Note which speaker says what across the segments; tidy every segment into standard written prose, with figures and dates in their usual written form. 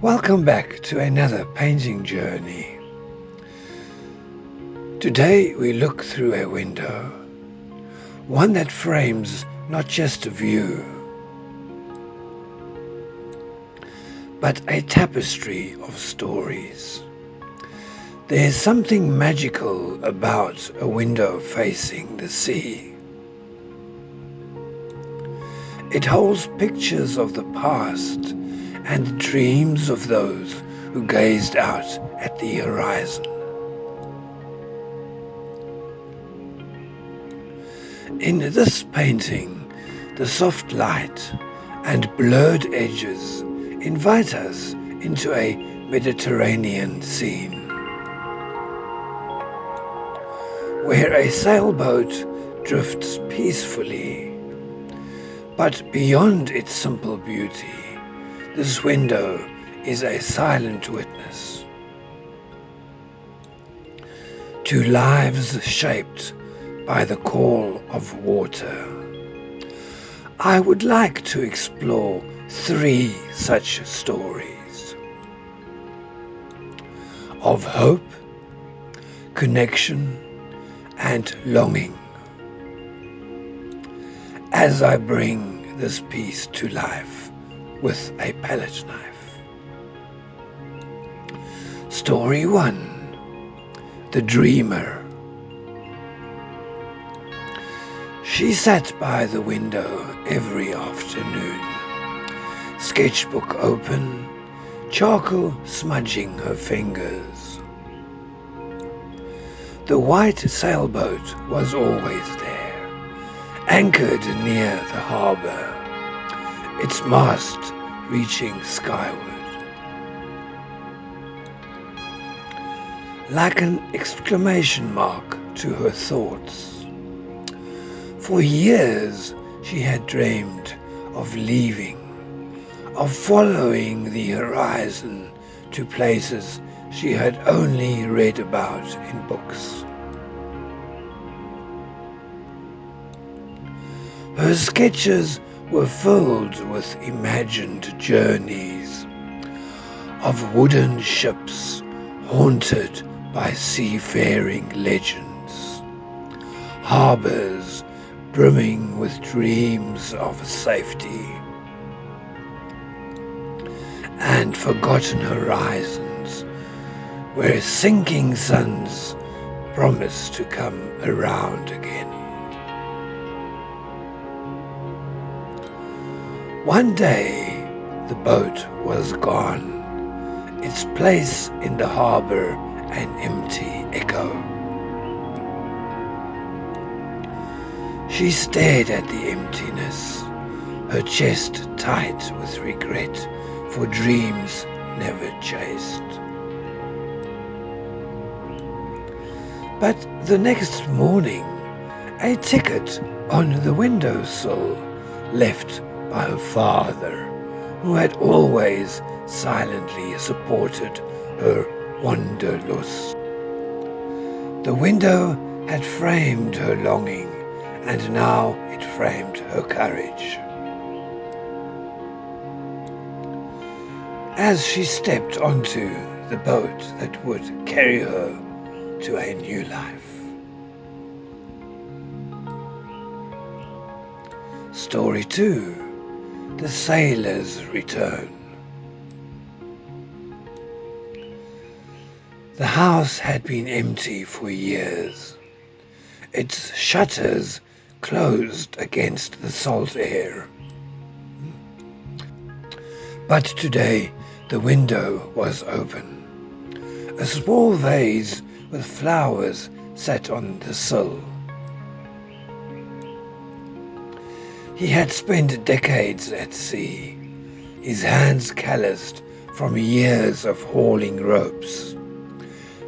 Speaker 1: Welcome back to another painting journey. Today we look through a window, one that frames not just a view, but a tapestry of stories. There is something magical about a window facing the sea. It holds pictures of the past and dreams of those who gazed out at the horizon. In this painting, the soft light and blurred edges invite us into a Mediterranean scene, where a sailboat drifts peacefully. But beyond its simple beauty, this window is a silent witness to lives shaped by the call of water. I would like to explore 3 such stories of hope, connection, and longing as I bring this piece to life with a palette knife. Story 1. The Dreamer. She sat by the window every afternoon, sketchbook open, charcoal smudging her fingers. The white sailboat was always there, anchored near the harbour, its mast reaching skyward. Like an exclamation mark to her thoughts. For years she had dreamed of leaving, of following the horizon to places she had only read about in books. Her sketches were filled with imagined journeys of wooden ships haunted by seafaring legends, harbors brimming with dreams of safety, and forgotten horizons where sinking suns promise to come around again. One day, the boat was gone, its place in the harbor an empty echo. She stared at the emptiness, her chest tight with regret for dreams never chased. But the next morning, a ticket on the windowsill left by her father, who had always silently supported her wanderlust. The window had framed her longing, and now it framed her courage. As she stepped onto the boat that would carry her to a new life. Story 2. The Sailor's Return. The house had been empty for years, its shutters closed against the salt air. But today the window was open. A small vase with flowers sat on the sill. He had spent decades at sea, his hands calloused from years of hauling ropes,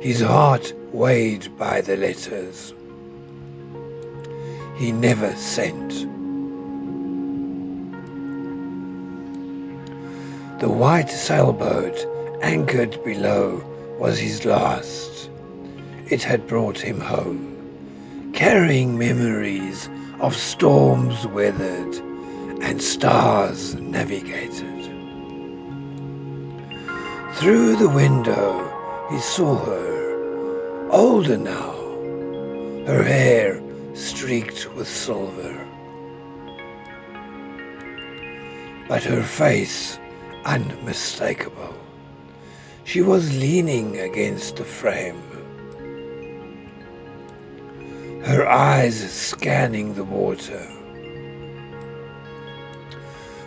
Speaker 1: his heart weighed by the letters he never sent. The white sailboat anchored below was his last. It had brought him home, carrying memories of storms weathered and stars navigated. Through the window he saw her, older now, her hair streaked with silver, but her face unmistakable. She was leaning against the frame, her eyes scanning the water.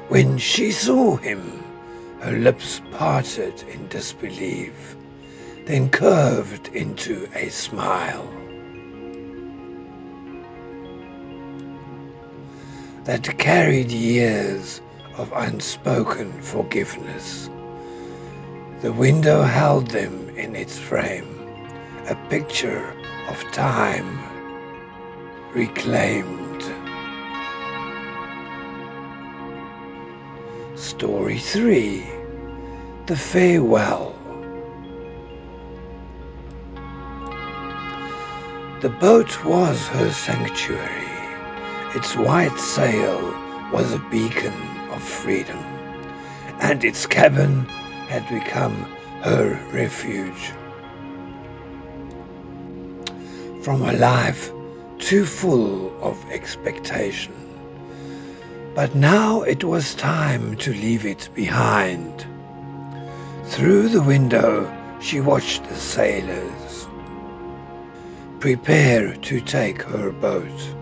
Speaker 1: When she saw him, her lips parted in disbelief, then curved into a smile that carried years of unspoken forgiveness. The window held them in its frame, a picture of time reclaimed. Story 3. The Farewell. The boat was her sanctuary. Its white sail was a beacon of freedom, and its cabin had become her refuge from a life too full of expectation. But now it was time to leave it behind. Through the window she watched the sailors prepare to take her boat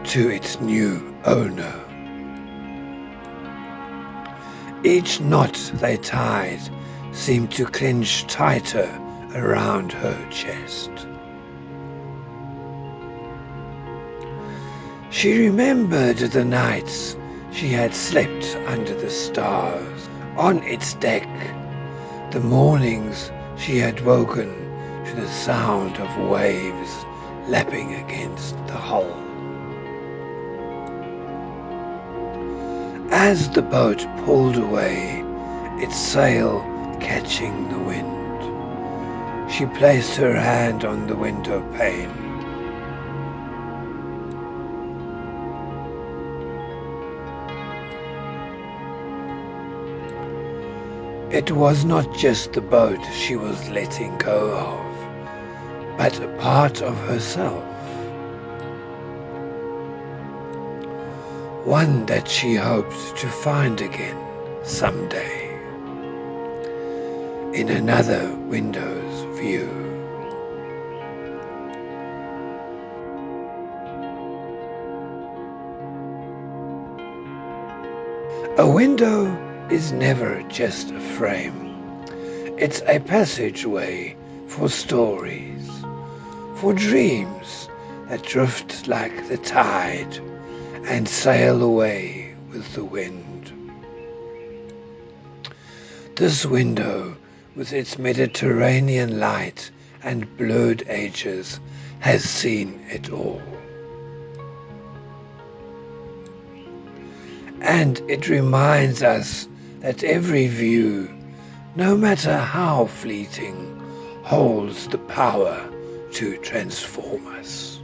Speaker 1: to its new owner. Each knot they tied seemed to clinch tighter around her chest. She remembered the nights she had slept under the stars on its deck, the mornings she had woken to the sound of waves lapping against the hull. As the boat pulled away, its sail catching the wind, she placed her hand on the window pane. It was not just the boat she was letting go of, but a part of herself. One that she hoped to find again someday, in another window's view. A window is never just a frame. It's a passageway for stories, for dreams that drift like the tide and sail away with the wind. This window, with its Mediterranean light and blurred edges, has seen it all. And it reminds us that every view, no matter how fleeting, holds the power to transform us.